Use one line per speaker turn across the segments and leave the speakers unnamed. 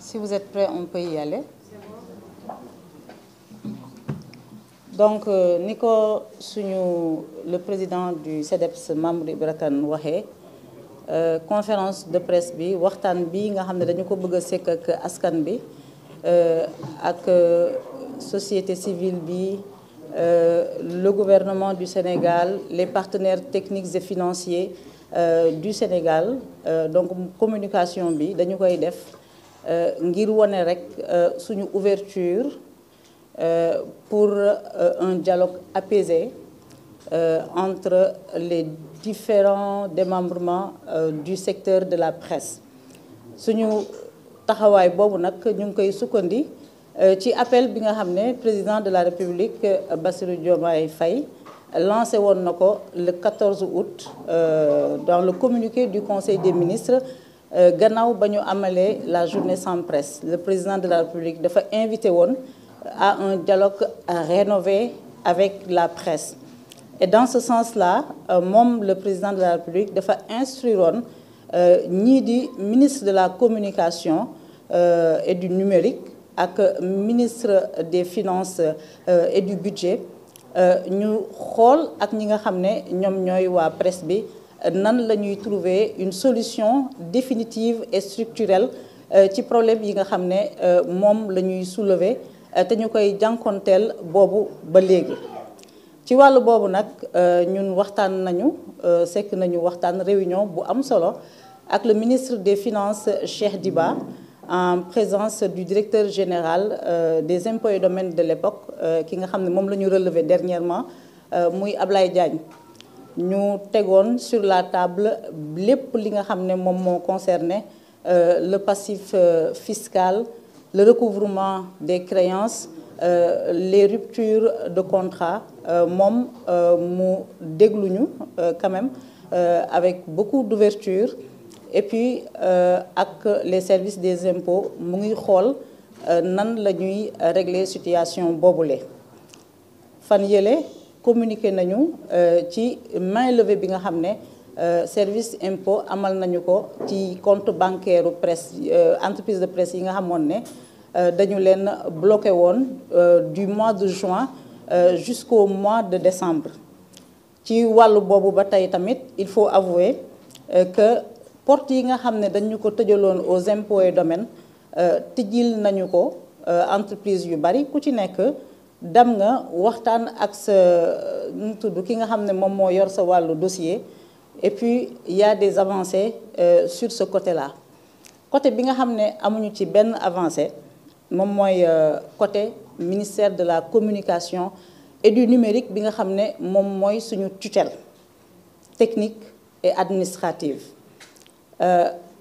Si vous êtes prêts, on peut y aller. Donc, Nico Suñu, le président du CEDEPS, Mamour Ibra Kane waxee conférence de presse bi waxtaan bi nga xam ne dañu ko bëgg a sekk ak askan bi ak société civile bi le gouvernement du Sénégal, les partenaires techniques et financiers du Sénégal. Donc communication bi dañu koy def ngir wone rek suñu ouverture pour un dialogue apaisé entre les différents démembrements du secteur de la presse. Suñu taxawaay boobu nag ñu ngi koy sukkandi ci appel bi nga xam ne président de la République Bassirou Diomaye Faye lancé woon na ko le 14 août dans le communiqué du Conseil des ministres gannaaw ba ñu amalee la journée sans presse. Le président de la République dafa invité woon à un dialogue rénové avec la presse. Et dans ce sens-là, moom le président de la République dafa instruire woon ñii di ministre de la communication et du numérique ak ministre des finances et du budget ñu xool ak ñi nga xam ne ñoom ñooy waa presse bi nan la ñuy trouver une solution définitive et structurelle ci problème yi nga xam ne moom la ñuy soulever te ñu koy jànkonteel boobu ba léegi. ci wàllu boobu nag ñun waxtaan nañu sekk nañu waxtaan réunion bu am solo ak le ministre des finances Cheikh Diba en présence du directeur général des impôts et domaines de l'époque ki nga xam ne moom la ñu relevé dernièrement muy Ablaye Diagne. ñu tegoon sur la table lépp li nga xam ne moom moo concerné le passif fiscal, le recouvrement des créances, les ruptures de contrat. Moom mu dégluñu quand même avec beaucoup d'ouverture. Et puis ak les services des impôts mu ngi xool nan la ñuy régler situation boobule. Fan yële communiqué nañu ci main levée bi nga xam ne service impôt amal nañu ko ci compte bancaire presse entreprise de presse yi nga xamoon ne dañu leen bloqué woon du mois de juin jusqu'au mois de décembre. Ci wàllu boobu ba tey tamit il faut avouer que porte yi nga xam ne dañu ko tëjaloon aux impôts et domaines tijjil nañu ko entreprise yu bari ku ci nekk dem nga waxtaan ak sa nu tudd ki nga xam ne moom moo yor sa wàllu dossier. Et puis il y a des avancées sur ce côté-là. Côté bi nga xam ne amuñu ci benn avancée moom mooy côté ministère de la communication et du numérique bi nga xam ne moom mooy suñu tutelle technique et administrative.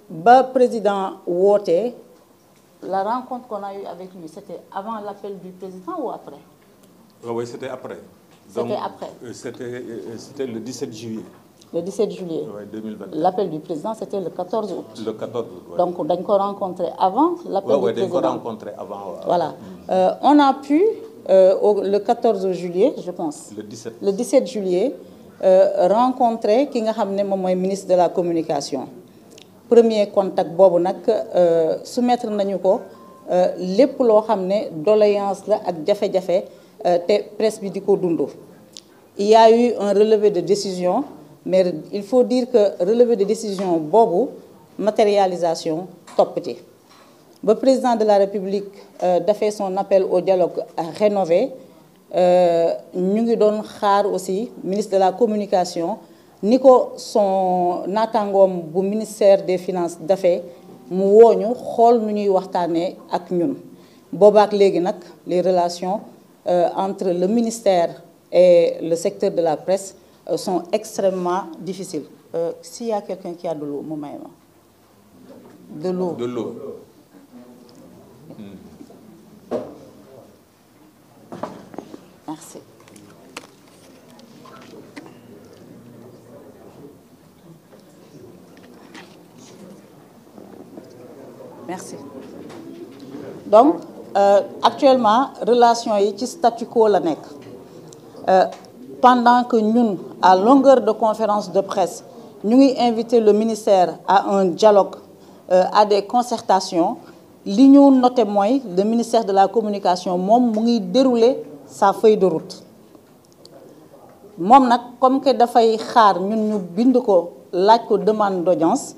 Ba président woote la rencontre qu'on a eue avec lui, c'était avant l'appel du président ou après?
Oui, c'était après.
C'était après.
C'était le 17 juillet.
Le 17 juillet.
Oui, 2020.
L'appel du président, c'était le 14 août.
Le 14 août, oui.
Donc, dañ ko rencontré avant l'appel du président.
Oui, dañ ko rencontré avant.
Voilà. On a pu, le 14 juillet, je pense. Le 17 juillet, rencontrer ki nga xam ne moom mooy ministre de la communication. Premier contact boobu nag soumettre nañu ko lépp loo xam ne doléance la ak jafe-jafe te presse bi di ko dund. Il y a eu un relevé de décision, mais il faut dire que relevé de décision boobu matérialisation topp ci. Ba président de la République dafay son appel au dialogue rénové ñu ngi doon xaar aussi ministre de la communication ni ko son naataangoom bu ministère des finances dafee mu wooñu xool nu ñuy waxtaanee ak ñun. Boobaak léegi nag les relations entre le ministère et le secteur de la presse sont extrêmement difficiles. S'il y a quelqu'un qui a de l'eau, mu may ma. De l'eau.
De l'eau.
Merci. Merci. Donc actuellement relation yi ci statu quo la nekk pendant que ñun à longueur de conférence de presse ñu ngi inviter le ministère à un dialogue à des concertations li ñu noté mooy le ministère de la communication moom mu ngi dérouler sa feuille de route moom nag comme que dafay xaar ñun ñu bind ko laaj ko demande d'audience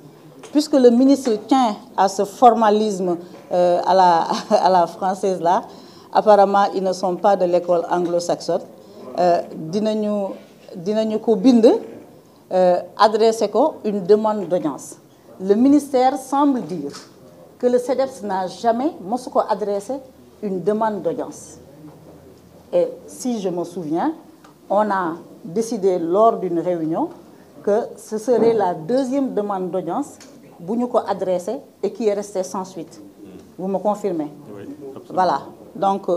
puisque le ministre tient à ce formalisme à la française là, apparemment ils ne sont pas de l'école anglo-saxonne, dinañu ko bind adressé ko une demande d'audience. Le ministère semble dire que le CDEPS n'a jamais mosu ko adressé une demande d'audience. Et si je me souviens, on a décidé lors d'une réunion que ce serait la deuxième demande d'audience bu ñu ko adressé et qui est restée sans suite. Vous me confirmez?
Oui, absolument.
Voilà. Donc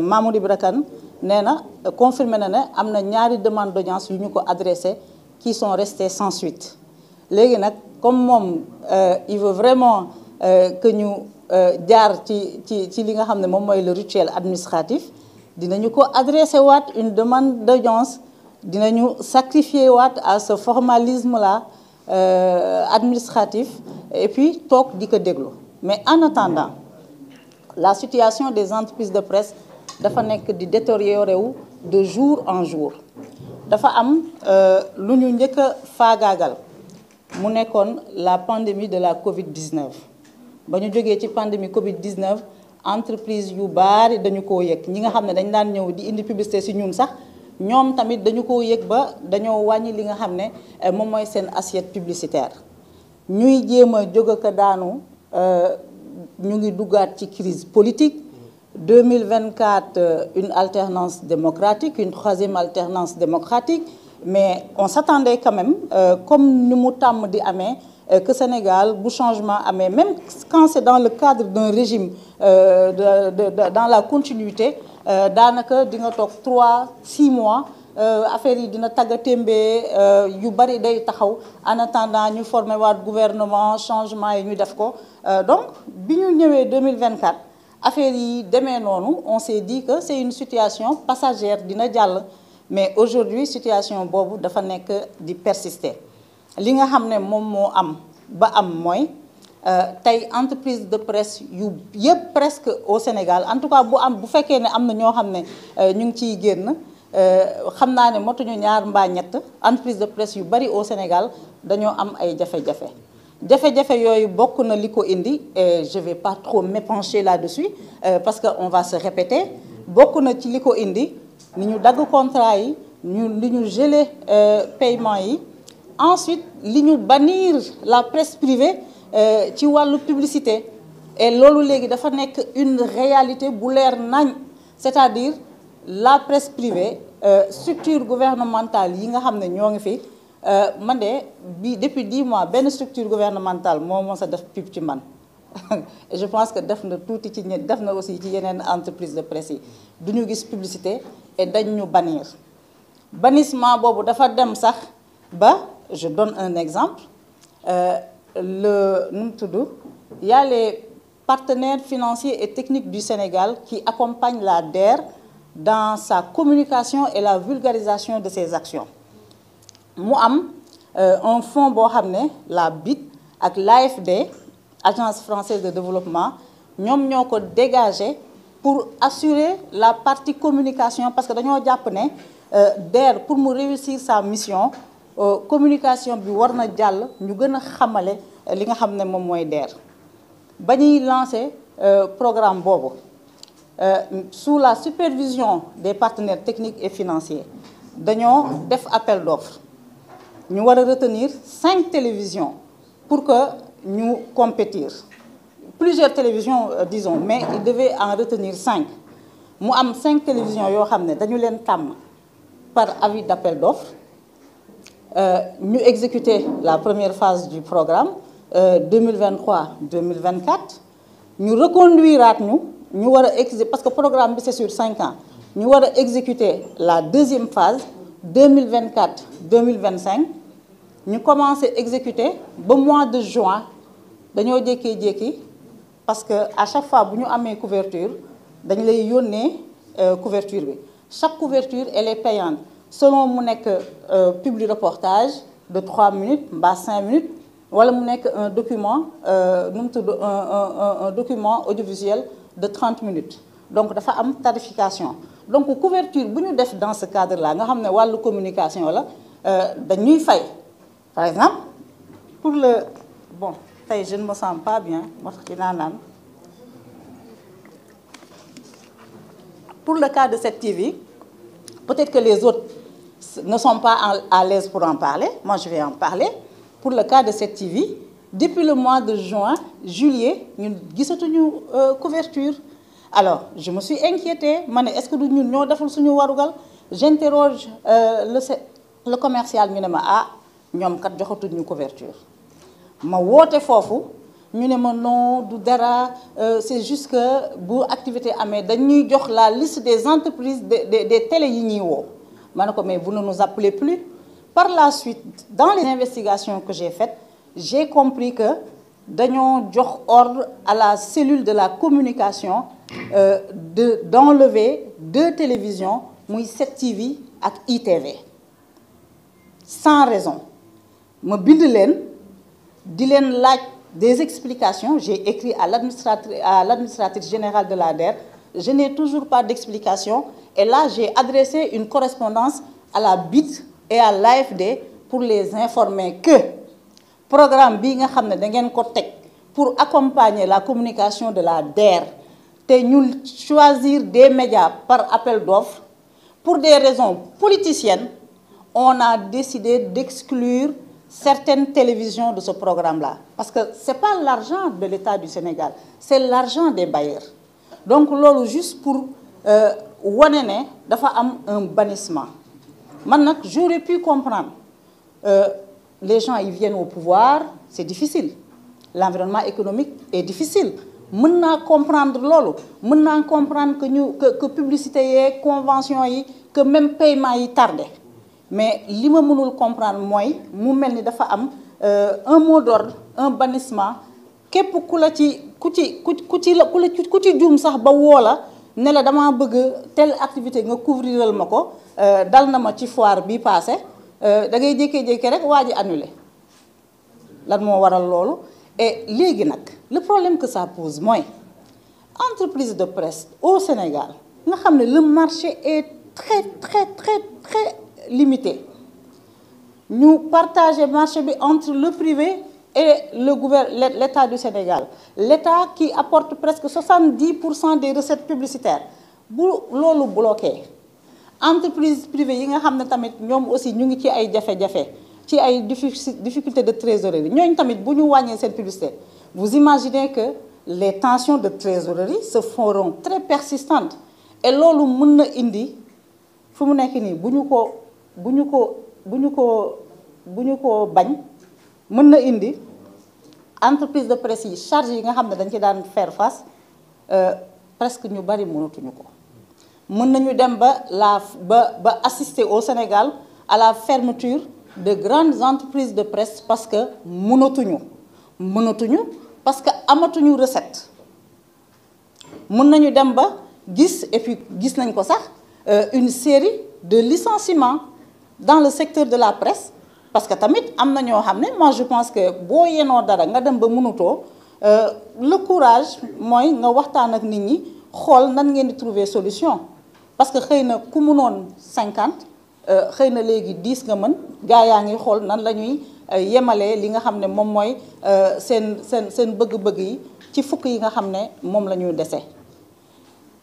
Mamoudou Ibra Kane nee na confirmé na ne am na ñaari demande d'audience yu ñu ko adressé qui sont restées sans suite. Léegi nag comme moom il veut vraiment que ñu jaar ci li nga xam ne moom mooy le rituel administratif, dinañu ko adressé waat une demande d'audience, dinañu sacrifier waat à ce formalisme là administratif et puis toog di ko déglu. Mais en attendant, la situation des entreprises de presse dafa nekk di détériorer wu de jour en jour. Dafa am lu ñu njëkk a faagaagal mu nekkoon la pandémie de la Covid-19. ba ñu jógee ci pandémie Covid-19 entreprise yu baari dañu koo yëg ñi nga xam ne dañ daan ñëw di indi publicité ci ñun sax ñoom tamit dañu koo yëg ba dañoo wàññi li nga xam ne moom mooy seen assiette publicitaire. ñuy jéem a jóg ak daanu ñu ngi duggaat ci crise politique 2024 une alternance démocratique, une troisième alternance démocratique, mais on s'attendait quand même comme ni mu tàmm di amee que Sénégal bu changement amee même quand c'est dans le cadre d'un régime dans la continuité daanaka di nga toog 3-6 mois affaire yi dina taggatémbee yu bari day taxaw en attendant ñu former waat gouvernement changement yi ñu def ko donc bi ñu ñëwee 2024 affaire yi demee noonu on s'est dit que c'est une situation passagère dina jàll mais aujourd'hui situation boobu dafa nekk di persister li nga xam ne moom moo am ba am mooy tey entreprise de presse yu yëpp presque au Sénégal en tout cas bu fekkee ne am na ñoo xam ne ñu ngi ciy génn xam naa ne motuñu ñaar mbaa ñett entreprise de presse yu bari au Sénégal dañoo am ay jafe-jafe yooyu bokk na li ko indi et je vais pas trop m'épancher là-dessus parce que on va se répéter bokk na ci li ko indi ni ñu dagg contrat yi li ñu gelé paiement yi ensuite li ñu bannir la presse privée ci wàllu publicité et loolu léegi dafa nekk une réalité bu leer nañ c'est-à-dire la presse privée structure gouvernementale yi nga xam ne ñoo ngi fi man de depuis 10 mois benn structure gouvernementale moo mos a def pub ci man et je pense que def na tuuti ci def na aussi ci yeneen entreprise de presse yi du ñu gis publicité et dañ ñu bannir bannissement boobu dafa dem sax ba je donne un exemple nu mu tudd il y a les partenaires financiers et techniques du Sénégal qui accompagnent la DER dans sa communication et la vulgarisation de ses actions mu am un fonds boo xam ne la BIT ak l'AFD Agence française de développement ñoom ñoo ko dégagé pour assurer la partie communication parce que dañoo jàpp ne DER pour mu réussir sa mission communication bi war na jàll ñu gën a xamale li nga xam ne moom mooy DER ba ñuy lancer programme boobu sous la supervision des partenaires techniques et financiers dañoo def appel d'offres ñu war a retenir 5 télévisions pour que ñu compétir plusieurs télévisions disons mais il devait en retenir 5 mu am 5 télévisions yoo xam ne dañu leen tàmm par avis d'appel d'offres ñu exécuter la première phase du programme 2023-2024 ñu reconduiraat ñu war a parce que programme bi c'est sur 5 ans ñu war a exécuter la deuxième phase 2024-2025 ñu commencé exécuter ba mois de juin dañoo jékki-jékki parce que à chaque fois bu ñu amee couverture dañu lay yónnee couverture bi chaque couverture elle est payante selon mu nekk publi reportage de 3 minutes mbaa 5 minutes wala mu nekk un document un document audiovisuel de 30 minutes donc dafa am tarification donc couverture bu ñu def dans ce cadre là nga xam ne wàllu communication la dañuy fay par exemple pour le bon tey je ne me sens pas bien moo tax dinaa naan pour le cas de cette TV peut-être que les autres ne sont pas à l'aise pour en parler moi je vais en parler pour le cas de cette TV depuis le mois de juin juillet ñun gisatuñu couverture alors je me suis inquiétée ma ne est-ce que du ñun ñoo deful suñu warugal j'interroge le commercial ñu ne ma ah ñoom kat joxatuñu couverture ma woote foofu ñu ne ma non du dara c'est juste que bu activité amee dañuy jox la liste des entreprises des télé yi ñuy woo ma ne ko mais vous ne nous appelez plus par la suite dans les investigations que j'ai faites j'ai compris que dañoo jox ordre à la cellule de la communication d'enlever 2 télévisions muy 7TV ak ITV sans raison ma bind leen di leen laaj des explications j'ai écrit à l'administratrice générale de l'ADER je n'ai toujours pas d'explication et là j'ai adressé une correspondance à la BIT et à l'AFD pour les informer que programme bi nga xam ne da ngeen ko teg pour accompagner la communication de la DER te ñu choisir des médias par appel d'offres pour des raisons politiciennes on a décidé d'exclure certaines télévisions de ce programme-là parce que c'est pas l'argent de l'État du Sénégal c'est l'argent des bailleurs donc loolu juste pour wane ne dafa am un bannissement man nag j'aurais pu comprendre les gens ils viennent au pouvoir c'est difficile l'environnement économique est difficile mën naa comprendre loolu mën naa comprendre que publicité yi convention yi que même paiement yi tardé mais li ma mënul comprendre mooy mu mel ni dafa am un mot d'ordre un bannissement képp ku ci juum sax ba woo la ne la dama bëgg telle activité nga couvriral ma ko dal na ma ci foire bi passé da ngay jékkee-jékkee rek waa ji annulé lan moo waral loolu et léegi nag le problème que ça pose mooy entreprise de presse au Sénégal nga xam ne le marché est très limité ñu partager marché bi entre le privé et l'État du Sénégal l'État qui apporte presque 70% des recettes publicitaires bu loolu bloqué entreprise privée yi nga xam ne tamit ñoom aussi ñu ngi ci ay jafe-jafe ci ay difficultés de trésorerie ñooñu tamit bu ñu wàññee seen publicité vous imaginez que les tensions de trésorerie se feront très persistantes et loolu mën na indi fu mu nekk nii bu ñu ko bañ mën na indi entreprise de presse yi charge yi nga xam ne dañ ci daan faire face presque ñu bari mënatuñu ko mën nañu dem ba assister au Sénégal à la fermeture de grandes entreprises de presse parce que mënatuñu parce que amatuñu recette mën nañu dem ba gis et puis gis nañ ko sax une série de licenciements dans le secteur de la presse parce que tamit am na ñoo xam ne moi je pense que boo yenoo dara nga dem ba mënutoo le courage mooy nga waxtaan ak nit ñi xool nan ngeen di trouver solution parce que xëy na ku mënoon 50 xëy na léegi 10 nga mën gaa yaa ngi xool nan la ñuy yemalee li nga xam ne moom mooy seen bëgg-bëgg yi ci fukk yi nga xam ne moom la ñuy dese.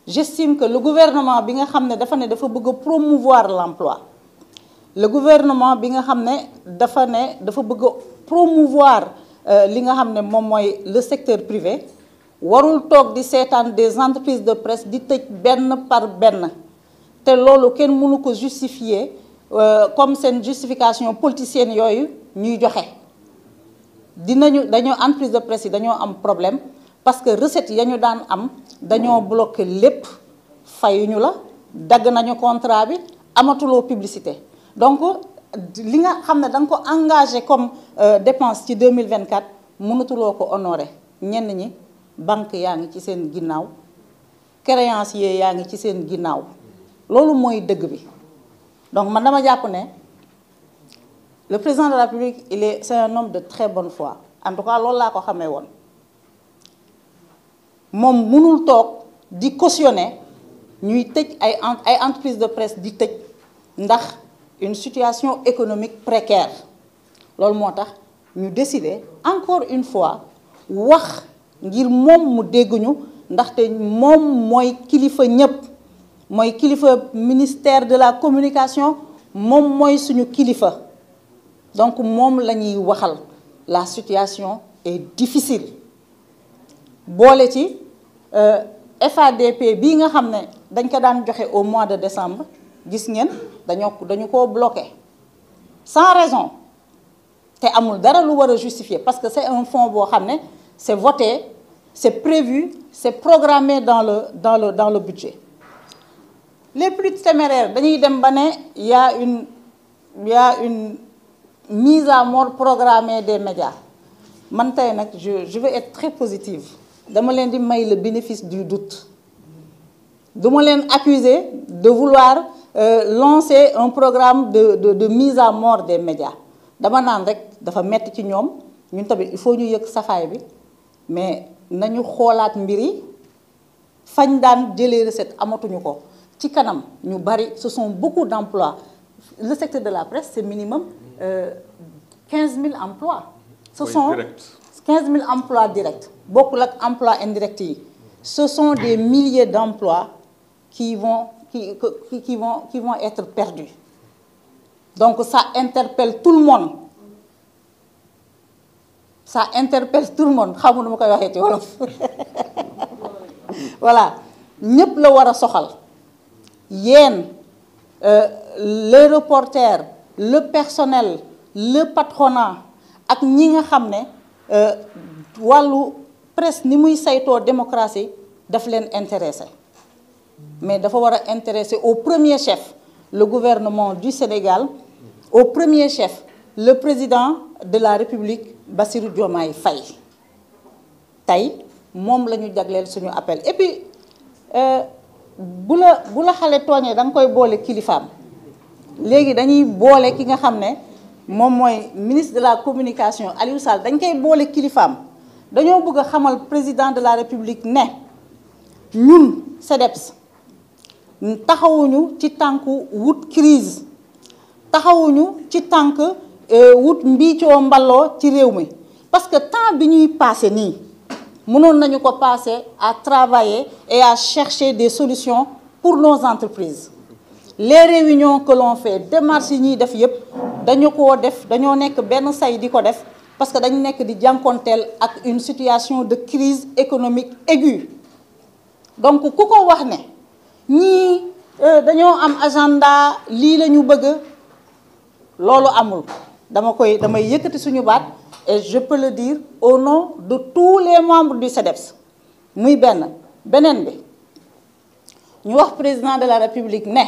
J'estime que le gouvernement bi nga xam ne dafa bëgg a promouvoir l'emploi le gouvernement bi nga xam ne dafa bëgg a promouvoir li nga xam ne moom mooy le secteur privé warul toog di seetaan des entreprises de presse di tëj benn par benn te loolu kenn mënu ko justifier comme seen justification politicienne yooyu ñuy joxe dañoo entreprise de presse yi dañoo am problème parce que recettes ya ñu daan am dañoo bloqué lépp fayuñu la dagg nañu contrat bi amatuloo publicité donc li nga xam ne da nga ko engagé comme dépense ci 2024 mënatuloo ko honorer ñenn ñi banque yaa ngi ci seen ginnaaw créancier yaa ngi ci seen ginnaaw loolu mooy dëgg bi donc man dama jàpp ne le président de la République c'est un homme de très bonne foi en tout cas loolu laa ko xamee woon moom mënul toog di cautionner ñuy tëj ay entreprises de presse di tëj ndax une situation économique précaire loolu moo tax ñu décider encore une fois wax ngir moom mu dégguñu ndaxte moom mooy kilifa ñëpp mooy kilifa ministère de la communication moom mooy suñu kilifa donc moom la ñuy waxal la situation est difficile boole ci FADP bii nga xam ne dañ ko daan joxe au mois de décembre gis ngeen dañu ko bloqué sans raison te amul dara lu war a justifier parce que c'est un fonds boo xam ne c'est voté c'est prévu c'est programmé dans le budget les plus téméraires dañuy dem ba ne il y a une mise à mort programmée des médias man tey nag je vais être très positive dama leen di may le bénéfice du doute duma leen accuser de vouloir lancer un programme de mise à mort des médias dama naan rek dafa metti ci ñoom ñun tamit il faut ñu yëg safaay bi mais nañu xoolaat mbir yi fañ daan jëlee recette amatuñu ko ci kanam ñu bari ce sont beaucoup d'emplois le secteur de la presse c'est minimum 15 000 emplois ce sont 15 000 emplois directs bokkul ak emplois indirects yi ce sont des milliers d'emplois qui vont être perdus donc ça interpelle tout le monde xamu nu ma koy waxee ci wolof voilà ñépp la war a soxal yéen les reporters le personnel le patronat ak ñi nga xam ne wàllu presse ni muy saytoo démocratie daf leen intéressé mais dafa war a intéresser au premier chef le gouvernement du Sénégal au premier chef le président de la République Bassirou Diomaye Faye tey moom la ñu jagleel suñu appel et puis bu la xale tooñee da nga koy boole kilifaam léegi dañuy boole ki nga xam ne moom mooy ministre de la communication Aliou Sall dañ koy boole kilifaam dañoo bëgg a xamal président de la République ne ñun CDEPS taxawuñu ci tànku wut crise taxawuñu ci tànk wut mbiicoo mballoo ci réew mi parce que temps bi ñuy passé nii mënoon nañu ko passer à travailler et à chercher des solutions pour nos entreprises les réunions que l'on fait démarches yi ñuy def yépp dañoo nekk benn say di ko def parce que dañu nekk di jànkonteel ak une situation de crise économique aiguë donc ku ko wax ne ñii dañoo am agenda lii la ñu bëgg loolu amul damay yëkkati suñu baat et je peux le dire au nom de tous les membres du CDEPS muy beneen bi ñu wax président de la République ne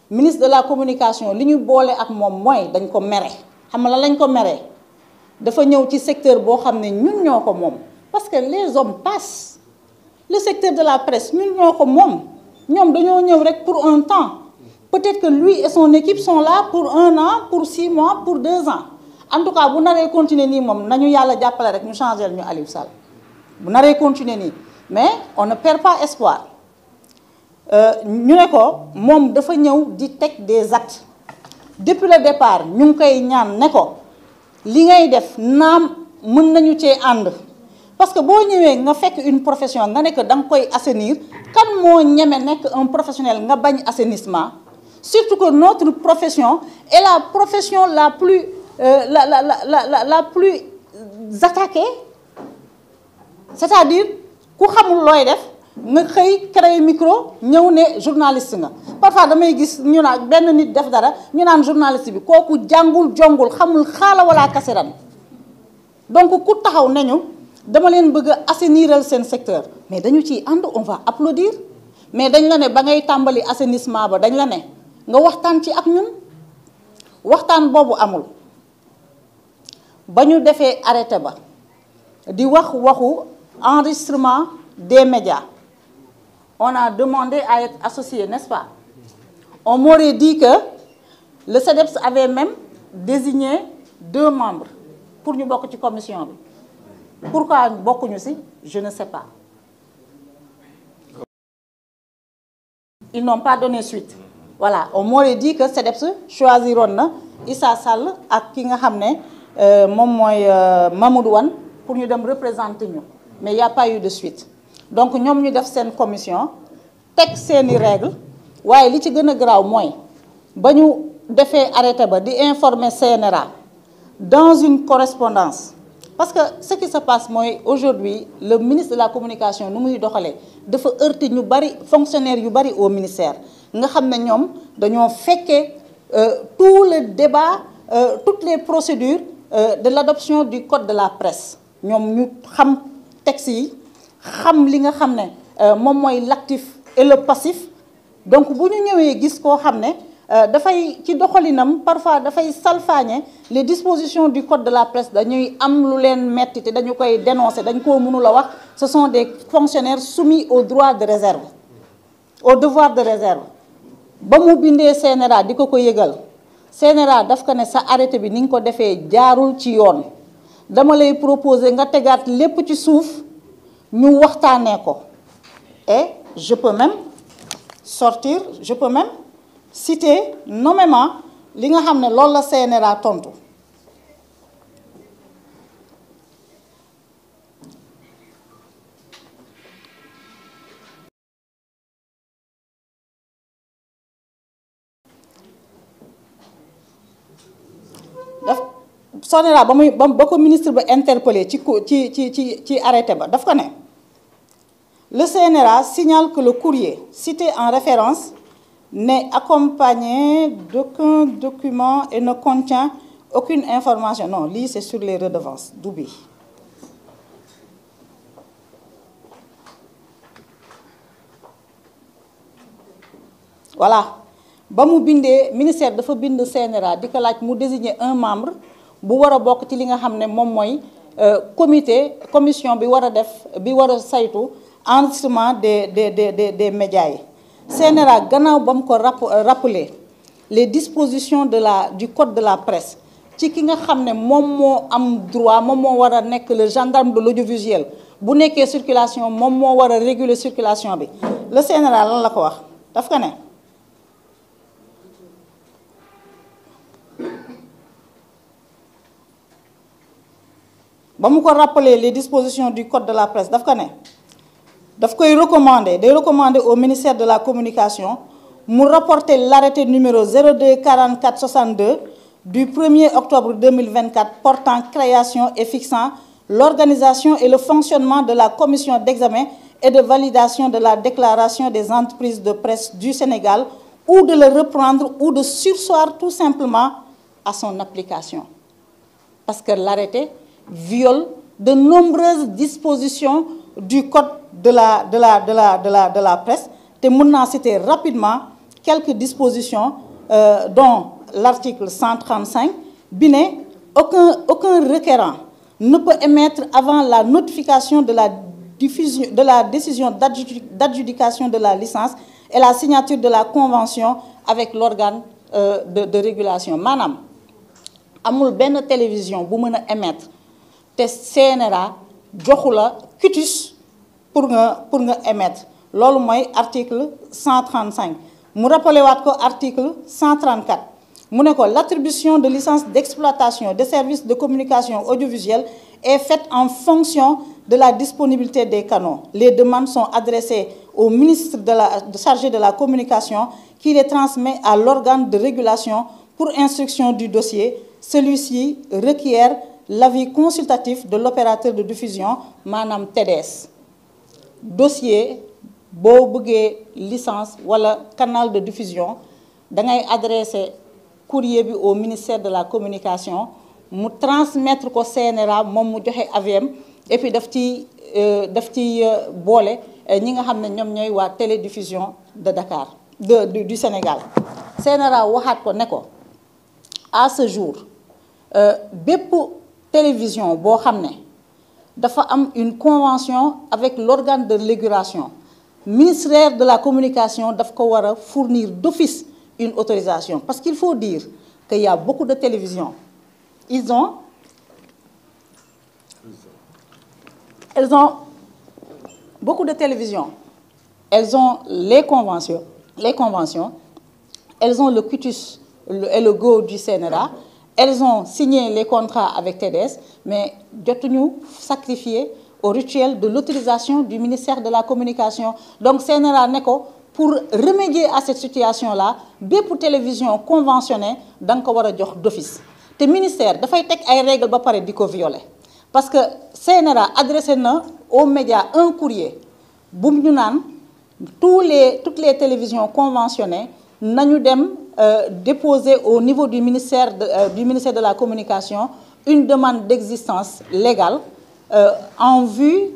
ministre de la communication li ñu boole ak moom mooy dañ ko mere xam nga lan lañ ko meree dafa ñëw ci secteur boo xam ne ñun ñoo ko moom parce que les hommes passent le secteur de la presse ñun ñoo ko moom ñoom dañoo ñëw rek pour un temps peut-être que lui et son équipe sont là pour 1 an pour 6 mois pour 2 ans en tout cas bu naree continuer nii moom nañu yàlla jàppale rek ñu changer ñu Aliou Sall bu naree continuer nii mais on ne perd pas espoir ñu ne ko moom dafa ñëw di teg des actes depuis le départ ñu ngi koy ñaan ne ko li ngay def naam mën nañu cee ànd parce que boo ñëwee nga fekk une profession nga ne que da nga koy assainir kan moo ñeme nekk un professionnel nga bañ assainissement surtout que notre profession est la profession la plus la plus attaquée c'est-à-dire ku xamul looy def nga xëy créer micro ñëw ne journaliste nga parfois damay gis ñu naan benn nit def dara ñu naan journaliste bi kooku jàngul jongul xamul xaala wala kasiran donc ku taxaw nañu dama leen bëgg a assainiral seen secteur mais dañu ciy ànd on va applaudir mais dañ la ne ba ngay tàmbali assainissement ba dañ la ne nga waxtaan ci ak ñun waxtaan boobu amul ba ñu defee arrêté ba di waxu enregistrement des médias on a demandé à être associé, n'est-ce pas? On m'aurait dit que le CDEPS avait même désigné 2 membres pour ñu bokk ci commission bi pourquoi bokkuñu ci je ne sais pas. Ils n'ont pas donné suite. Voilà, on m'aurait dit que CDEPS choisiroon na Issa Sall ak ki nga xam ne moom mooy Mamadou Wane pour ñu dem représenter ñu mais il y a pas eu de suite donc ñoom ñu def seen commission teg seeni règles waaye li ci gën a garaaw mooy ba ñu defee arrêté ba di informer CNRA dans une correspondance parce que ce qui se passe mooy aujourd'hui le ministre de la communication nu muy doxalee dafa heurter ñu bari fonctionnaires yu bari au ministère nga xam ne ñoom dañoo fekkee tout le débat toutes les procédures de l'adoption du code de la presse ñoom ñu xam texte yi xam li nga xam ne moom mooy l'actif et le passif donc bu ñu ñëwee gis koo xam ne dafay ci doxalinam parfois dafay salfaañe les dispositions du code de la presse dañuy am lu leen metti te dañu koy dénoncer dañ koo mënul a wax ce sont des fonctionnaires soumis au droit de réserve au devoir de réserve ba mu bindee CNRA di ko yëgal CNRA daf ko ne sa arrêté bi ni nga ko defee jaarul ci yoon dama lay proposer nga tegaat lépp ci suuf ñu waxtaanee ko et je peux même citer nommément li nga xam ne loolu la CNRA tontu daf CNRA ba ko ministre ba interpellé ci arrêté ba daf ko ne le CNRA signale que le courrier cité en référence n'est accompagné d'aucun document et ne contient aucune information. Non, lii c'est sur les redevances du bi voilà ba mu bindee ministère dafa bind CNRA di ko laaj mu désigner un membre bu war a bokk ci li nga xam ne moom mooy commission bi war a saytu enregistrement des médias yi CNRA gannaaw ba mu ko rappeler les dispositions du code de la presse ci ki nga xam ne moom moo am droit moom moo war a nekk le gendarme de l'audiovisuel bu nekkee circulation moom moo war a réguler circulation bi le CNRA lan la ko wax daf ko ne ba mu ko rappeler les dispositions du code de la presse daf ko ne daf koy recommander au ministère de la communication mu rapporter l'arrêté numéro 02 44 62 du 1er octobre 2024 portant création et fixant l'organisation et le fonctionnement de la commission d'examen et de validation de la déclaration des entreprises de presse du Sénégal ou de le reprendre ou de surseoir tout simplement à son application parce que l'arrêté viole de nombreuses dispositions du code de la presse te mën naa citer rapidement quelques dispositions dont l'article 135 bi ne aucun requérant ne peut émettre avant la notification de la décision d'adjudication de la licence et la signature de la convention avec l'organe de régulation maanaam amul benn télévision bu mën a émettre te CNRA joxu la quitus pour nga émettre loolu mooy article 135 mu rappelé waat ko article 134 mu ne ko l'attribution de licence d'exploitation des services de communication audiovisuelle est faite en fonction de la disponibilité des canaux. Les demandes sont adressées au ministre chargé de la communication qui les transmet à l'organe de régulation pour instruction du dossier. Celui-ci requiert l'avis consultatif de l'opérateur de diffusion maanaam TDS. Dossier boo bëggee licence wala canal de diffusion da ngay adresser courrier bi au ministère de la communication mu transmettre ko CNRA moom mu joxe avis et puis daf ci boole ñi nga xam ne ñoom ñooy waa télédiffusion de Dakar du Sénégal. CNRA waxaat ko ne ko à ce jour bépp télévision boo xam ne dafa am une convention avec l'organe de régulation ministère de la communication daf ko war a fournir d'office une autorisation parce qu'il faut dire qu'il y a beaucoup de télévisions. Elles ont beaucoup de télévisions. Elles ont les conventions. Elles ont le quitus et le go du CNRA. Elles ont signé les contrats avec TDS, mais jotuñu sacrifié au rituel de l'autorisation du ministère de la Communication. Donc CNRA ne ko pour remédier à cette situation-là, bépp télévision conventionnée danga ko war a jox d'office. Te ministère dafay teg ay règles ba pare di ko violer parce que CNRA adressé na aux médias un courrier bu ñu naan toutes les télévisions conventionnées nañu dem déposer au niveau du ministère de la Communication une demande d'existence légale en vue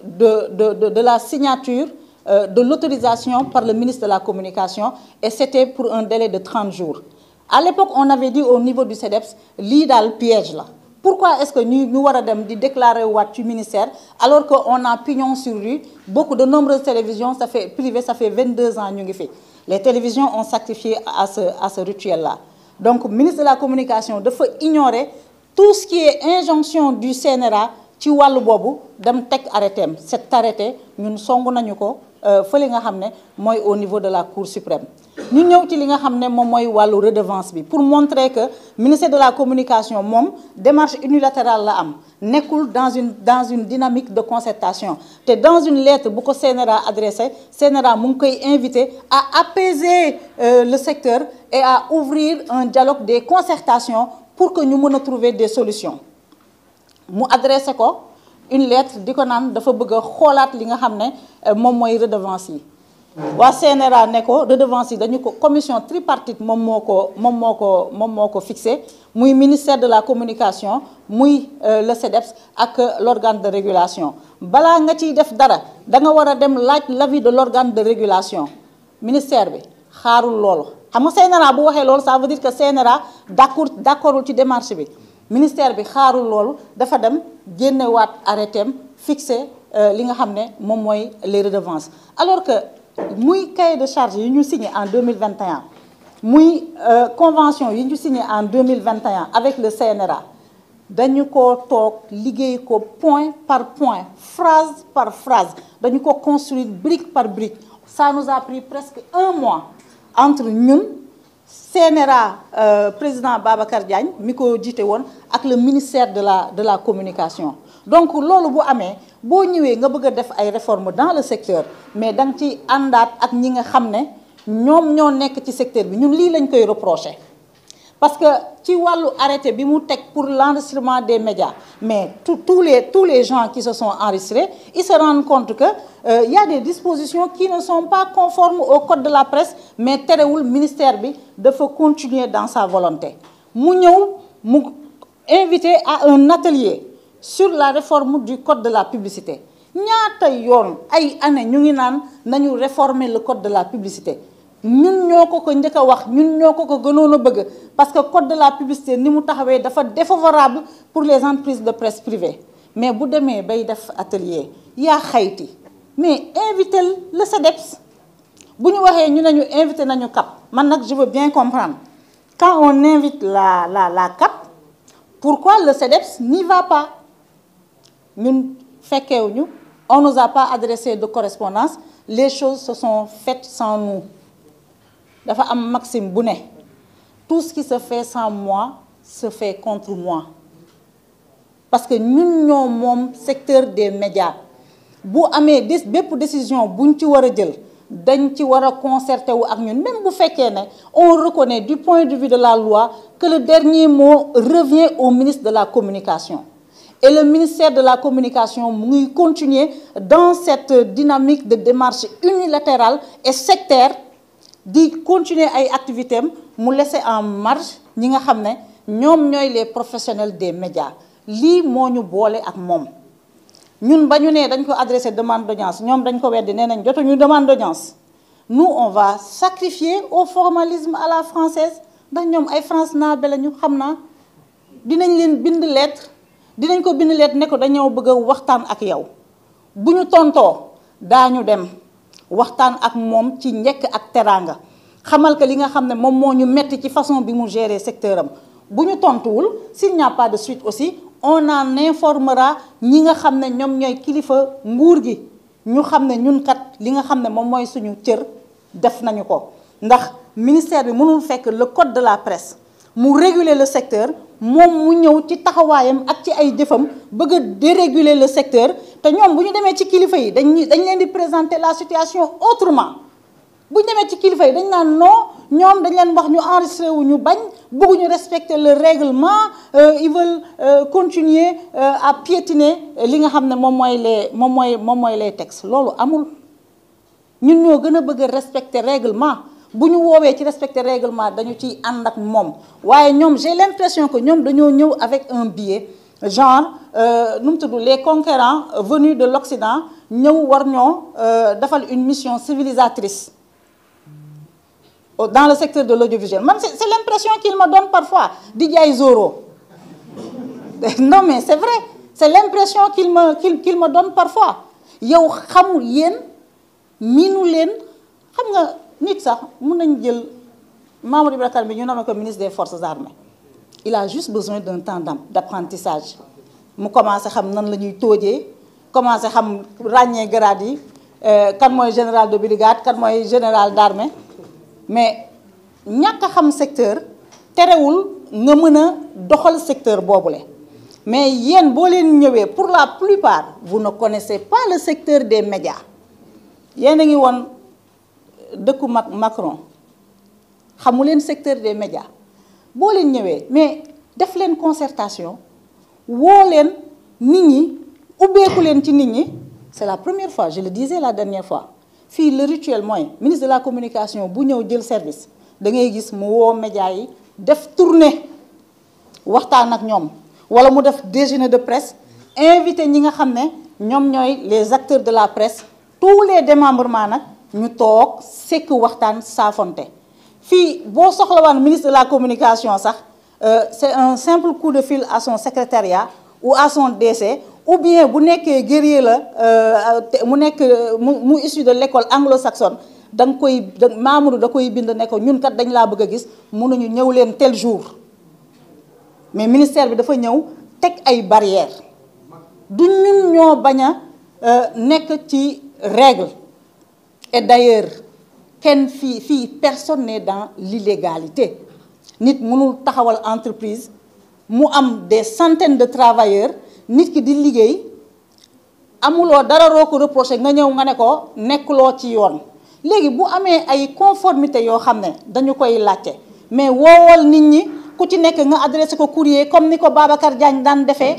de la signature de l'autorisation par le ministre de la Communication, et c'était pour un délai de 30 jours. À l'époque, on avait dit au niveau du CEDEPS, lii daal piège la. Pourquoi est-ce que ñu war a dem di déclarer waat ci ministère alors qu'on a pignon sur rue? Beaucoup de nombreuses télévisions privées, ça fait 22 ans ñu ngi fi. Les télévisions ont sacrifié à ce rituel-là. Donc, le ministre de la Communication dafa ignorer tout ce qui est injonction du CNRA ci wàllu boobu dem teg arrêté am. Cet arrêté ñun songu nañu ko fële nga xam ne mooy au niveau de la Cour suprême. ñu ñëw ci li nga xam ne moom mooy wàllu redevance bi pour montrer que ministère de la Communication moom démarche unilatérale la am nekkul dans une dynamique de concertation te dans une lettre bu ko CNRA adressé CNRA mu ngi koy invité à apaiser le secteur et à ouvrir un dialogue des concertations pour que ñu mën a trouver des solutions mu adressé ko une lettre di ko naan dafa bëgg a xoolaat li nga xam ne moom mooy redevance yi waa CNRA ne ko redevance yi dañu ko commission tripartite moom moo ko fixé muy ministère de la Communication muy le CEDEPS ak l'organe de régulation balaa nga ciy def dara da nga war a dem laaj l'avis de l'organe de régulation ministère bi xaarul loolu xam nga CNRA bu waxee loolu ça veut dire que CNRA d'accordul ci démarche bi ministère bi xaarul loolu dafa dem génnewaat arrêté am fixé li nga xam ne moom mooy les redevances alors que muy cahier de charge yi ñu signé en 2021 muy convention yi ñu signé en 2021 avec le CNRA dañu ko toog liggéey ko point par point phrase par phrase dañu ko construire brique par brique ça nous a pris presque 1 mois entre ñun CNRA président Babacar Diagne mi ko jiite woon ak le ministère de la Communication donc loolu bu amee boo ñëwee nga bëgg a def ay réformes dans le secteur mais da nga ci àndaat ak ñi nga xam ne ñoom ñoo nekk ci secteur bi ñun lii lañ koy reprocher parce que ci wàllu arrêté bi mu teg pour l'enregistrement des médias mais tous les gens qui se sont enregistrés ils se rendent compte que y a des dispositions qui ne sont pas conformes au code de la presse mais terewul ministère bi dafa continuer dans sa volonté mu ñëw mu invité à un atelier sur la réforme du code de la publicité ñaata yoon ay année ñu ngi naan nañu réformer le code de la publicité ñun ñoo ko njëkk a wax ñun ñoo ko gënoon a bëgg parce que code de la publicité ni mu taxawee dafa défavorable pour les entreprises de presse privée mais bu demee bay def atelier yaa xayti mais invité le CEDEPS bu ñu waxee ñu ne ñu invité nañu CAP man nag je veux bien comprendre quand on invite la CAP pourquoi le CEDEPS n'y va pas ñun fekkeewuñu on nous a pas adressé de correspondance les choses se sont faites sans nous dafa am maxime bu ne tout ce qui se fait sans moi se fait contre moi parce que ñun ñoo moom secteur des médias bu amee bépp décision buñ ci war a jël dañ ci war a concerté wu ak ñun même bu fekkee ne on reconnaît du point de vue de la loi que le dernier mot revient au ministre de la Communication et le ministère de la Communication mu ngi continuer dans cette dynamique de démarche unilatérale et sectaire di continuer ay activités am mu laisser en marge ñi nga xam ne ñoom ñooy les professionnels des médias lii moo ñu boole ak moom ñun ba ñu nee dañ ko adressé demande d'audience ñoom dañ ko weddi nee nañ jotuñu demande d'audience nous on va sacrifier au formalisme à la française ndax ñoom ay France naabe la ñu xam naa dinañ leen bind lettre dinañ ko bind lettre ne ko dañoo bëgg a waxtaan ak yow bu ñu tontoo daañu dem waxtaan ak moom ci njëkk ak teraanga xamal que li nga xam ne moom moo ñu metti ci façon bi mu gérer secteur am bu ñu tontuwul s'il n'y a pas de suite aussi on en informera ñi nga xam ne ñoom ñooy kilifa nguur gi ñu xam ne ñun kat li nga xam ne moom mooy suñu cër def nañu ko ndax ministère bi mënul fekk le code de la presse mu réguler le secteur moom mu ñëw ci taxawaayam ak ci ay jëfam bëgg a déréguler le secteur te ñoom bu ñu demee ci kilifa yi dañ leen di présenter la situation autrement bu ñu demee ci kilifa yi dañ naan non ñoom dañ leen wax ñu enregistré wu ñu bañ bëgguñu respecter le règlement ils veulent continuer à piétiner li nga xam ne moom mooy les textes loolu amul ñun ñoo gën a bëgg a respecter règlement bu ñu woowee ci respecter règlement dañu ciy ànd ak moom waaye ñoom j'ai l'impression que ñoom dañoo ñëw avec un biais genre nu mu tudd les conquérants venus de l'Occident ñëw war ñoo defal une mission civilisatrice dans le secteur de l'audiovisuel. C'est l'impression qu'il me donne parfois, Didier Zoro. Non mais c'est vrai, c'est l'impression qu'il me donne parfois. Yow xamul yéen miinu leen xam nga nit sax mën nañ jël Mamour Ibra Kane bi ñu nommé ko ministre des forces armées. Il a juste besoin d'un temps d'apprentissage. mu commencé xam nan la ñuy toojee commencé xam ràññee grade yi kan mooy général de brigade kan mooy général d'armée. mais ñàkk a xam secteur terewul nga mën a doxal secteur boobule mais yéen boo leen ñëwee pour la plupart vous ne connaissez pas le secteur des médias yéen a ngi woon dëkku Macron xamu leen secteur des médias boo leen ñëwee mais def leen concertation woo leen nit ñi ubbeeku leen ci nit ñi c'est la première fois je le disais la dernière fois fii le rituel mooy ministre de la communication bu ñëw jël service da ngay gis mu woo média yi def tournée waxtaan ak ñoom wala mu def déjeuner de presse invité ñi nga xam ne ñoom ñooy les acteurs de la presse tous les démembrements nag ñu toog sekk waxtaan saafonte fii boo soxlawaan ministre de la communication sax c'est un simple coup de fil à son secrétariat ou à son DC ou bien bu nekkee guerrier la mu nekk mu issu de l'école anglo-saxonne da nga koy Mamour da koy bind ne ko ñun kat dañ laa bëgg a gis mënuñu ñëw leen tel jour mais ministère bi dafa ñëw teg ay barrières du ñun ñoo bañ a nekk ci règle et d'ailleurs kenn fii personne n'est dans l'illégalité nit mënul taxawal entreprise mu am des centaines de travailleurs nit ki di liggéey amuloo dara roo ko reproché nga ñëw nga ne ko nekkuloo ci yoon léegi bu amee ay conformité yoo xam ne dañu koy laajte mais woowal nit ñi ku ci nekk nga adressé ko courrier comme ni ko Babacar Diagne daan defee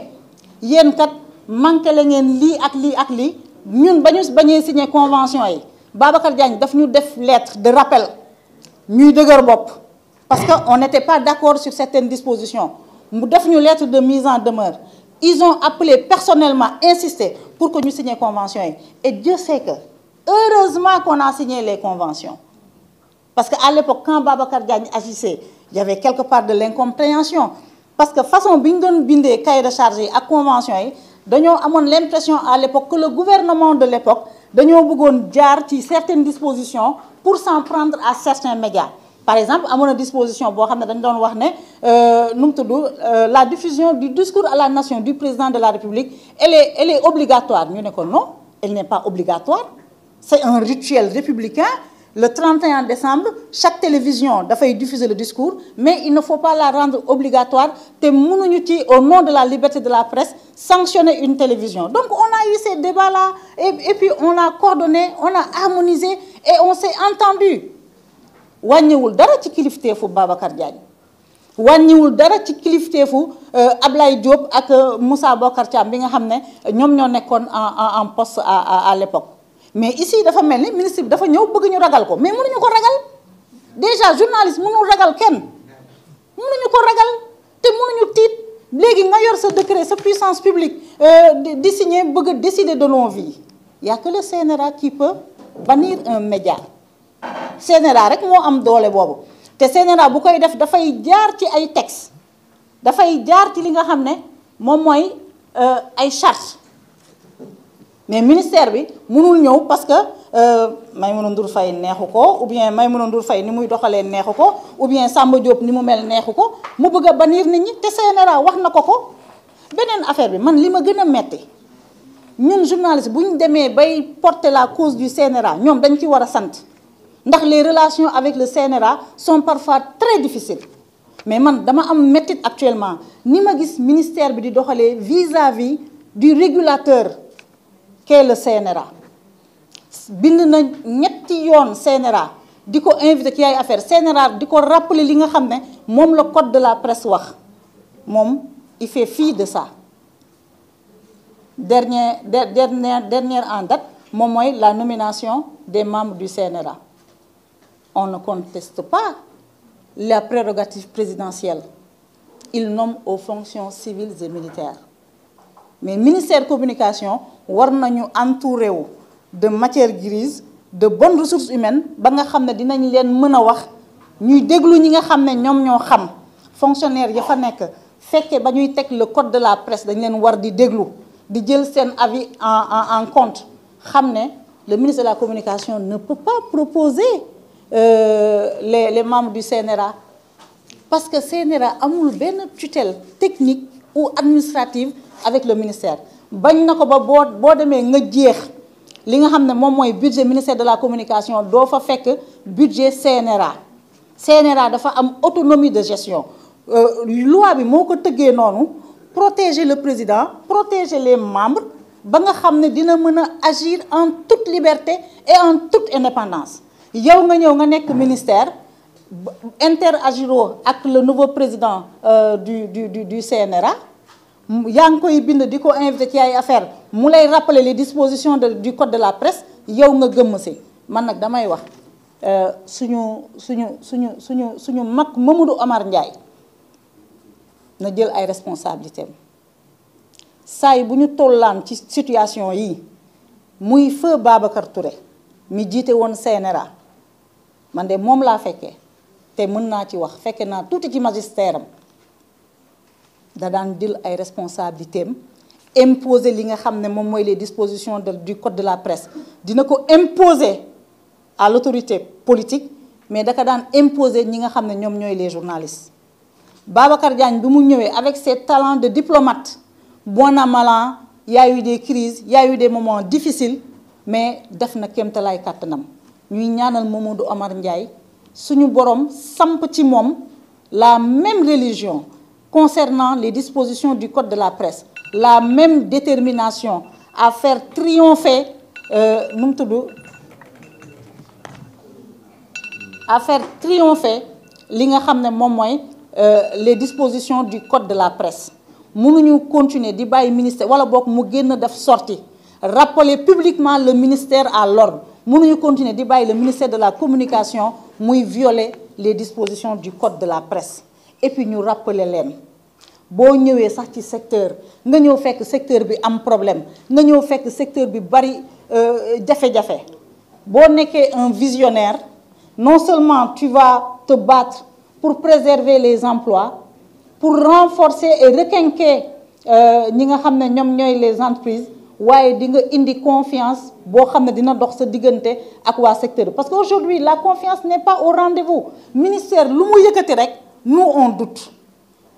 yéen kat manqué la ngeen lii ak lii ak lii ñun bañee signé convention yi Babacar Diagne daf ñu def lettre de rappel ñuy dëgër bopp parce que on n'était pas d'accord sur certaines dispositions mu def ñu lettre de mise en demeure. Ils ont appelé personnellement, insisté pour que nous signions les conventions. Et Dieu sait que, heureusement qu'on a signé les conventions. Parce qu'à l'époque, quand Babacar Diagne agissait, il y avait quelque part de l'incompréhension. Parce que façon bindon bindé cahier de charge à convention, nous avons l'impression à l'époque que le gouvernement de l'époque, nous avons certaines dispositions pour s'en prendre à certains médias. Par exemple, à mon disposition, la diffusion du discours à la nation du président de la République, elle est obligatoire. Nous disons non, elle n'est pas obligatoire. C'est un rituel républicain. Le 31 décembre, chaque télévision doit diffuser le discours, mais il ne faut pas la rendre obligatoire. Au nom de la liberté de la presse, sanctionner une télévision. Donc on a eu ces débats-là, et puis on a coordonné, on a harmonisé, et on s'est entendu. wàññiwul dara ci kilifteefu Babacar Diagne wàññiwul dara ci kilifteefu Ablaye Diop ak Moussa Bokar Thiam bi nga xam ne ñoom ñoo nekkoon en poste à l'époque mais ici dafa mel ni ministre bi dafa ñëw bëgg ñu ragal ko mais mënuñu ko ragal déjà journaliste mënul ragal kenn mënuñu ko ragal te mënuñu tiit léegi nga yor sa décret sa puissance publique di signer bëgg a décider de nos vies il y a que le CNRA qui peut bannir un média CNRA rek moo am doole boobu te CNRA bu koy def dafay jaar ci ay textes dafay jaar ci li nga xam ne moom mooy ay chartes mais ministère bi mënul ñëw parce que Maïmouna Ndour Faye neexu ko ou bien Maïmouna Ndour Faye ni muy doxalee neexu ko ou bien Samba Diop ni mu mel neexu ko mu bëgg a bannir nit ñi te CNRA wax na ko beneen affaire bi man li ma gën a metti ñun journaliste bu ñu demee bay porter la cause du CNRA ñoom dañ ci war a sant ndax les relations avec le CNRA sont parfois très difficiles mais man dama am mettit actuellement ni ma gis ministère bi di doxalee vis-à-vis du régulateur qu'est le CNRA bind na ñetti yoon CNRA di ko invité ci ay affaire CNRA di ko rappeler li nga xam ne moom la code de la presse wax moom il fait fi de ça dernière en date moom mooy la nomination des membres du CNRA. On ne conteste pas la prérogative présidentielle. Il nomme aux fonctions civiles et militaires. Mais le ministère de la Communication war nañu entouré wu de matière grise, de bonnes ressources humaines, ba nga xam ne dinañ leen mën a wax ñuy déglu ñi nga xam ne ñoom ñoo xam fonctionnaire ya fa nekk fekkee ba ñuy teg le code de la presse dañ leen war di déglu di jël seen avis en compte xam ne le ministre de la Communication ne peut pas proposer les membres du CNRA parce que CNRA amul benn tutelle technique ou administrative avec le ministère bañ na ko ba boo demee nga jeex li nga xam ne moom mooy budget ministère de la Communication doo fa fekk budget CNRA dafa am autonomie de gestion loi bi moo ko tëggee noonu protéger le président protéger les membres ba nga xam ne dina mën a agir en toute liberté et en toute indépendance yow nga ñëw nga nekk ministère interagiroo ak le nouveau président du CNRA yaa ngi koy bind di ko invité ci ay affaire mu lay rappeler les dispositions du code de la presse yow nga gëmm si man nag damay wax suñu mag Mamadou Omar Ndiaye na jël ay responsabilités saa yi bu ñu tollaan ci situation yi muy feu Babacar Touré mi jiite woon CNRA man de moom laa fekkee te mën naa ci wax fekke naa tuuti ci magistère am da daan jël ay responsabilités am imposer li nga xam ne moom mooy les dispositions du code de la presse dina ko imposer à l'autorité politique mais da ko daan imposer ñi nga xam ne ñoom ñooy les journalistes Babacar Diagne bi mu ñëwee avec ses talents de diplomate bon an mal an y a eu des crises y a eu des moments difficiles mais def na kéemtalaay kàttanam ñuy ñaanal Mamadou Omar Ndiaye suñu borom samp ci moom la même religion concernant les dispositions du code de la presse la même détermination à faire triompher li nga xam ne moom mooy les dispositions du code de la presse mënuñu continuer di bàyyi ministère wala boog mu génn def sortie rappeler publiquement le ministère à l'ordre mënuñu continuer di bàyyi le ministère de la Communication muy violer les dispositions du code de la presse et puis ñu rappeler leen boo ñëwee sax ci secteur nga ñëw fekk secteur bi am problème nga ñëw fekk secteur bi bari jafe-jafe boo nekkee un visionnaire non seulement tu vas te battre pour préserver les emplois pour renforcer et requinquer ñi nga xam ne ñoom ñooy les entreprises waaye di nga indi confiance boo xam ne dina dox sa diggante ak waa secteur bi parce que aujourd'hui la confiance n'est pas au rendez-vous ministère lu mu yëkkati rek nous on doute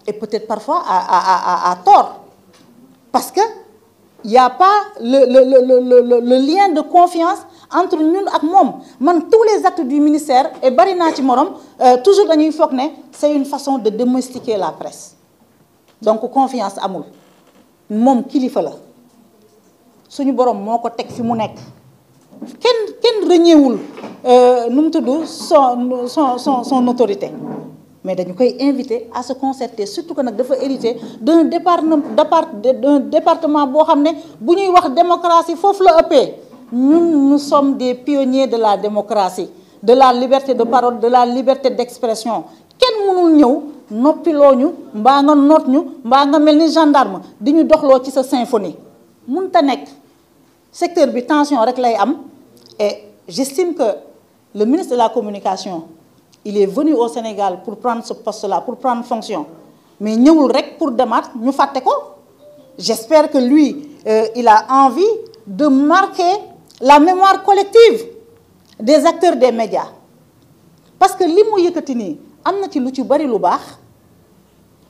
et peut-être parfois à tort parce que il y a pas le lien de confiance entre ñun ak moom man tous les actes du ministère et bari naa ci morom toujours dañuy foog ne c'est une façon de domestiquer la presse donc confiance amul moom kilifa la suñu borom moo ko teg fi mu nekk kenn rëñeewul nu mu tudd son autorité mais dañu koy inviter à se concerter surtout que nag dafa hériter d'un département boo xam ne bu ñuy wax démocratie foofu la ëppee ñun nous sommes des pionniers de la démocratie de la liberté de parole de la liberté d'expression kenn mënul ñëw noppiloo ñu mbaa nga noot ñu mbaa nga mel ni gendarme di ñu doxloo ci sa symphonie mënta nekk secteur bi tension rek lay am et j'estime que le ministre de la Communication il est venu au Sénégal pour prendre ce poste-là pour prendre fonction mais ñëwul rek pour demaat ñu fàtte ko j'espère que lui il a envie de marquer la mémoire collective des acteurs des médias parce que li mu yëkkati nii am na ci lu ci bari lu baax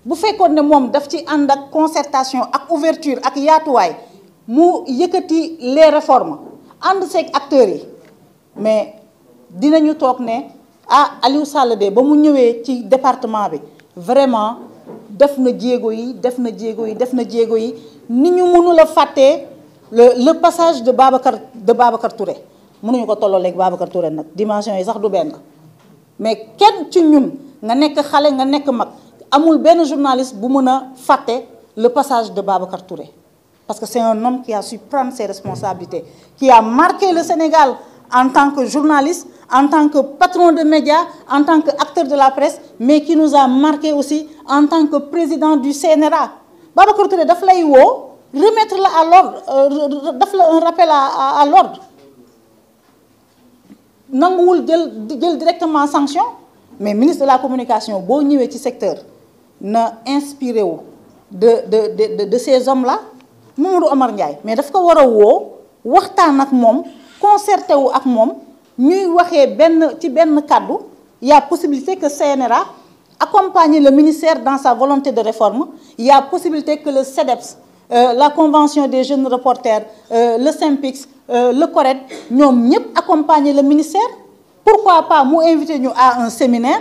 bu fekkoon ne moom daf ci ànd ak concertation ak ouverture ak yaatuwaay mu yëkkati les réformes ànd seeg acteurs yi mais dinañu toog ne ah Aliou Sall de ba mu ñëwee ci département bi vraiment def na jéego yi ni ñu mënul a fàttee le passage de Babacar Touré mënuñu ko tolloo léegi Babacar Touré nag dimension yi sax du benn mais kenn ci ñun nga nekk xale nga nekk mag amul benn journaliste bu mën a fàtte le passage de Babacar Touré parce que c'est un homme qui a su prendre ses responsabilités qui a marqué le Sénégal en tant que journaliste, en tant que patron de médias, en tant qu'acteur de la presse, mais qui nous a marqué aussi en tant que président du CNRA. Babacar Touré daf lay woo remettre la à l'ordre daf la un rappel à l'ordre nanguwul jël directement sanction mais ministre de la communication boo ñëwee ci secteur na inspiré wu de ces hommes là Mamadou Omar Ndiaye mais daf ko war a woo waxtaan ak moom concerté wu ak moom ñuy waxee ci benn kàddu il y a possibilité que CNRA accompagne le ministère dans sa volonté de réforme il y a possibilité que le CEDEPS la convention des jeunes reporters le SYNPICS le CORED ñoom ñëpp accompagner le ministère pourquoi pas mu inviter ñu à un séminaire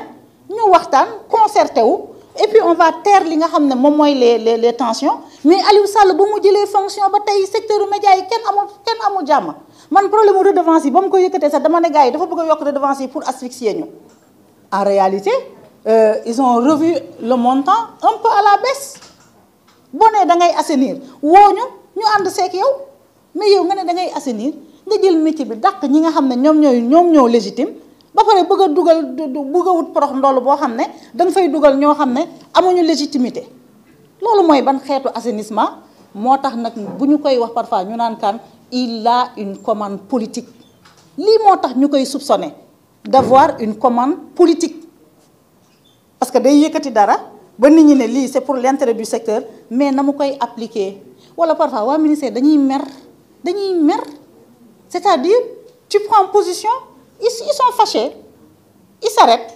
ñu waxtaan concerté wu et puis on va taire li nga xam ne moom mooy les tensions mais Aliou Sall ba mu jëlee fonction ba tey secteur média yi kenn amul jàmm man problème mu redevance yi ba mu ko yëkkatee sax dama ne gars yi dafa bëgg a yokk redevance yi pour asphyxier ñu en réalité ils ont revu le montant un peu à la baisse boo nee da ngay assainir woo ñu ànd seek yow mais yow nga ne da ngay assainir nga jël métier bi dàq ñi nga xam ne ñoom ñoo légitime ba pare bëgg a wut porox ndoolu boo xam ne da nga fay dugal ñoo xam ne amuñu légitimité loolu mooy ban xeetu assainissement moo tax nag bu ñu koy wax parfois ñu naan kan il a une commande politique lii moo tax ñu koy soupçonner d'avoir une commande politique parce que day yëkkati dara ba nit ñi ne lii c'est pour l'intérêt du secteur mais na mu koy appliquer wala parfois waa ministère dañuy mer c'est-à-dire tu prends position ils sont fâchés ils s'arrêtent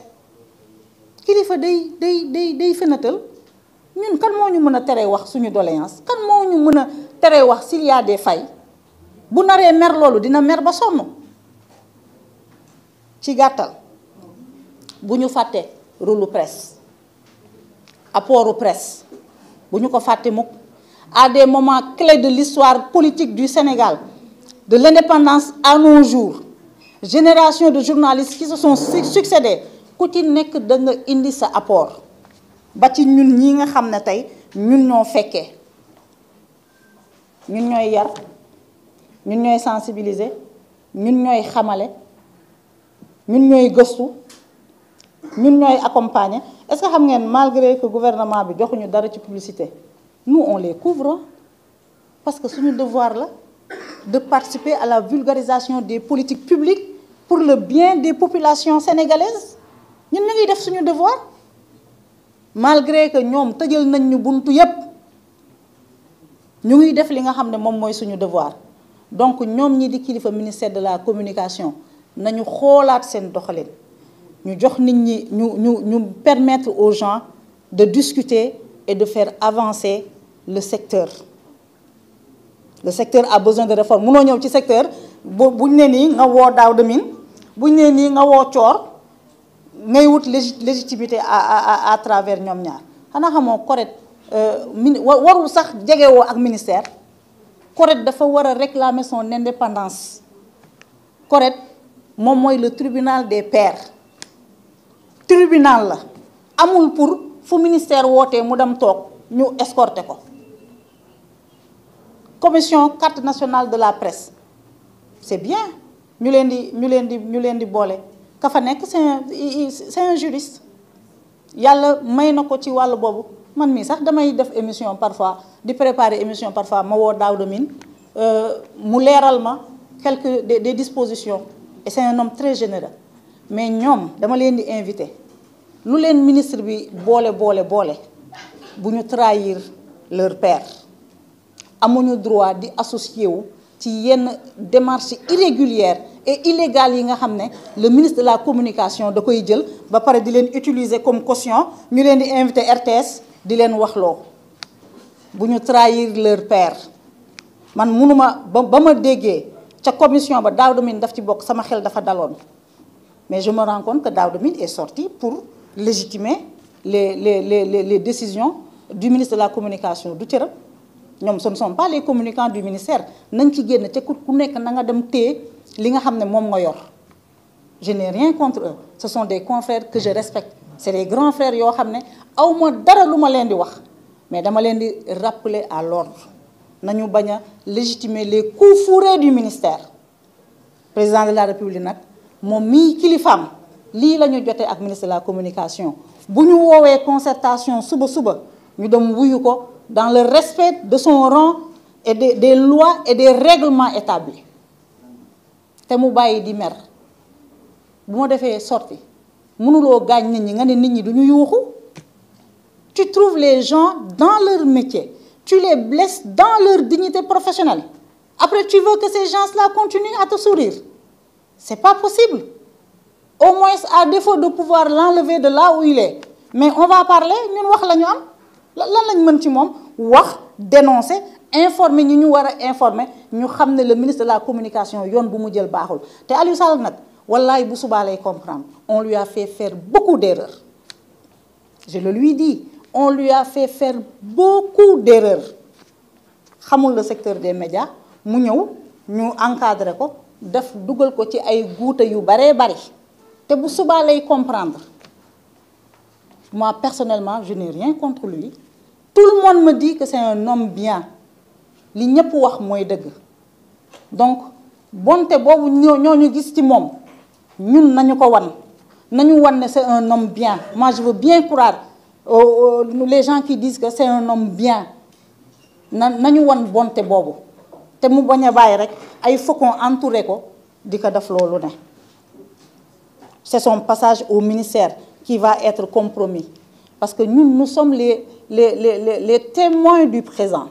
kilifa day fenatal ñun kan moo ñu mën a teree wax suñu doléance kan moo ñu mën a teree wax s'il y a des failles bu naree mer loolu dina mer ba sonn ci gàttal bu ñu fàtte rôle presse apportu presse bu ñu ko fàtte mukk à des moments clés de l'histoire politique du Sénégal de l'indépendance à nos jours génération de journalistes qui se sont succédés ku ci nekk da nga indi sa apport ba ci ñun ñi nga xam ne tey ñun ñoo fekkee ñun ñooy yar ñun ñooy sensibiliser ñun ñooy xamale ñun ñooy gëstu ñun ñooy accompagner est-ce que xam ngeen malgré que gouvernement bi joxuñu dara ci publicité nous on les couvre parce que suñu devoir la de participer à la vulgarisation des politiques publiques pour le bien des populations sénégalaises ñun ñu ngi def suñu devoir malgré que ñoom tëjal nañ ñu buntu yépp ñu ngi def li nga xam ne moom mooy suñu devoir donc ñoom ñi di kilifa ministère de la communication nañu xoolaat seen doxalin ñu jox nit ñi ñu permettre aux gens de discuter et de faire avancer le secteur. Le secteur a besoin de réforme munoo ñëw ci secteur buñ ne nii nga woo daaw demin buñ ne nii nga woo coor ngay wut légitimité à travers ñoom ñaar xanaa xamoo CORED warul sax jegewoo ak ministère CORED dafa war a réclamer son indépendance CORED moom mooy le tribunal des pairs tribunal la amul pour fu ministère wootee mu dem toog ñu escorter ko commission carte nationale de la presse c'est bien ñu leen di boole ka fa nekk c'est un juriste yàlla may na ko ci wàllu boobu man mii sax damay def émission parfois di préparer émission parfois ma woo Daouda Mine mu leeral ma quelques des dispositions et c'est un homme très généreux mais ñoom dama leen di inviter lu leen ministre bi boole bu ñu trahir leur père amuñu droit di associé wu ci yenn démarche irrégulière et illégale yi nga xam ne le ministre de la communication da koy jël ba pare di leen utiliser comme caution ñu leen di invité RTS di leen waxloo bu ñu trahir leur père. man munuma ba ma déggee ca commission ba Daouda Mine daf ci bokk sama xel dafa daloon mais je me rends compte que Daouda Mine est sorti pour légitimer les décisions du ministre de la communication du cëram ñoom ce ne sont pas les communicants du ministère nañ ci génn te ku nekk na nga dem téye li nga xam ne moom nga yor. Je n'ai rien contre eux, ce sont des confrères que je respecte, c'est des grands frères yoo xam ne aw ma dara lu ma leen di wax mais dama leen di rappeler à l'ordre nañu bañ a légitimer les coups fourrés du ministère. Président de la République nag moom mii kilifaam lii la ñu jotee ak ministre de la communication bu ñu woowee concertation suba ñu dem wuyu ko dans le respect de son rang et des lois et des règlements établis te mu bàyyi di mer. bu ma defee sorti mënuloo gaañ nit ñi nga ne nit ñi du ñu yuuxu. Tu trouves les gens dans leur métier, tu les blesses dans leur dignité professionnelle. Après, tu veux que ces gens-là continuent à te sourire. C'est pas possible. Au moins, à défaut de pouvoir l'enlever de là où il est. Mais on va parler, ñun wax la ñu am lan lañ mën ci moom wax dénoncer informer ñi ñu war a informer ñu xam ne le ministre de la communication yoon bu mu jël baaxul te Aliou Sall nag wallaay bu subaa lay comprendre on lui a fait faire beaucoup d'erreurs. Je le lui dis. On lui a fait faire beaucoup d'erreurs xamul le secteur des médias mu ñëw ñu encadré ko def dugal ko ci ay guute yu baree bari te bu subaa lay comprendre. Moi personnellement je n'ai rien contre lui. Tout le monde me dit que c'est un homme bien li ñëpp wax mooy dëgg donc bonte boobu ñooñu gis ci moom ñun nañu ko wan ne c'est un homme bien. Moi je veux bien croire les gens qui disent que c'est un homme bien nañu wan bonte boobu te mu bañ a bàyyi rek ay faucons entouré ko di ko def loolu ne. C'est son passage au ministère qui va être compromis parce que nous sommes les témoins du présent.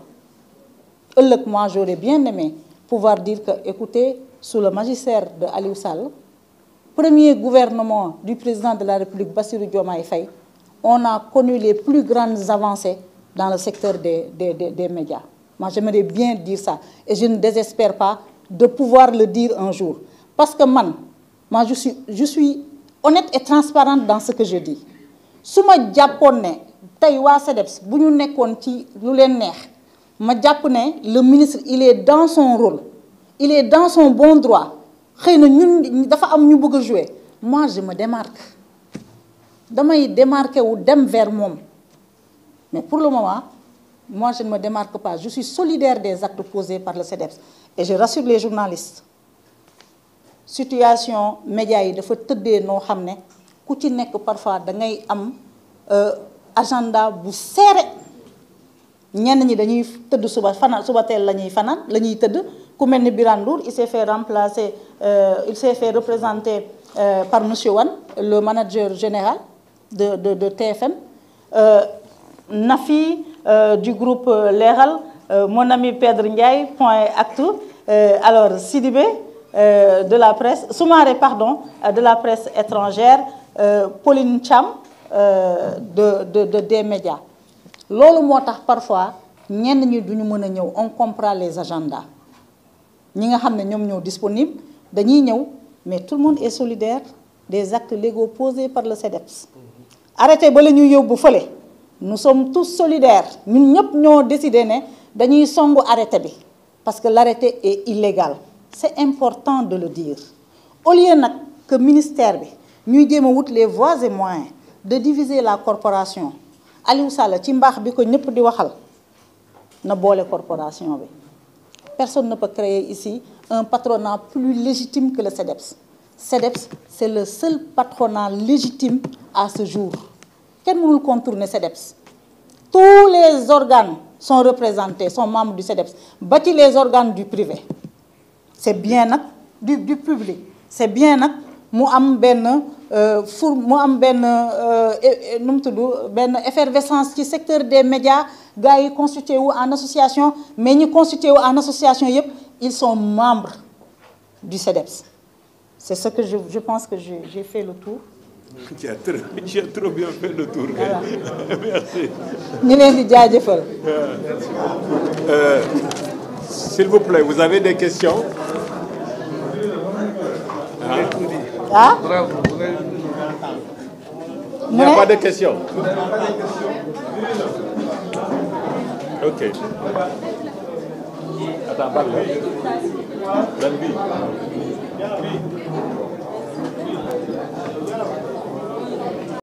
Ëllëg moi j'aurais bien aimé pouvoir dire que écoutez sous le magistère de Aliou Sall premier gouvernement du président de la République Bassirou Diomaye Faye on a connu les plus grandes avancées dans le secteur des médias. Moi, j'aimerais bien dire ça. Et je ne désespère pas de pouvoir le dire un jour. Parce que moi je suis honnête et transparente dans ce que je dis. Si je japonais, tay wa CDEPS, bu ñu nekkoon ci lu leen neex, ma japp ne le ministre il est dans son rôle. Il est dans son bon droit. Xëy na ñun dafa am ñu bëgg jouer. Moi, je me démarque. damay démarqué wu dem vers moom mais pour le moment moi je ne me démarque pas je suis solidaire des actes posés par le CDEPS et je rassure les journalistes situation médias yi dafa tëddee noo xam ne ku ci nekk parfois da ngay am agenda bu serré ñenn ñi dañuy tëdd suba teel la ñuy fanaan la ñuy tëdd ku mel ni Birane Ndour il s'est fait remplacer il s'est fait représenter par monsieur Wane le manager général de TFM, Nafi du groupe Leral, mon ami Pedro Ndiaye, point Actu, alors Sidibé de la presse, Soumaré pardon, de la presse étrangère, Pauline Cham des médias. Loolu moo tax parfois ñenn ñi duñu mën a ñëw on comprend les agendas ñi nga xam ne ñoom ñoo disponible dañuy ñëw mais tout le monde est solidaire des actes légaux posés par le CDEPS. Arrêté ba la ñuy yóbbu fële nous sommes tous solidaires ñun ñëpp ñoo décidé ne dañuy songu arrêté bi parce que l'arrêté est illégal. C'est important de le dire. Au lieu nag que ministère bi ñuy jéem a wut les voies et moyens de diviser la corporation Aliou Sall ci mbaax bi ko ñëpp di waxal na boole corporation bi. Personne ne peut créer ici un patronat plus légitime que le CDEPS. CDEPS, c'est le seul patronat légitime à ce jour. Quel mënul contourner CDEPS? Tous les organes sont représentés, sont membres du CDEPS. Bâti les organes du privé. C'est bien du public. C'est bien mu am benn effervescence ci secteur des médias gars yi constitué wu en association mais ñi constitué wu en association yëpp ils sont membres du CEDEPS. C'est ce que je pense que j'ai fait le tour.
Tu as trop bien fait le tour.
Voilà.
Merci.
ñu leen di jaajëfal.
S'il vous plaît, vous avez des questions?
Ah?
Il n'y a pas de questions. Ok. Attends, parle.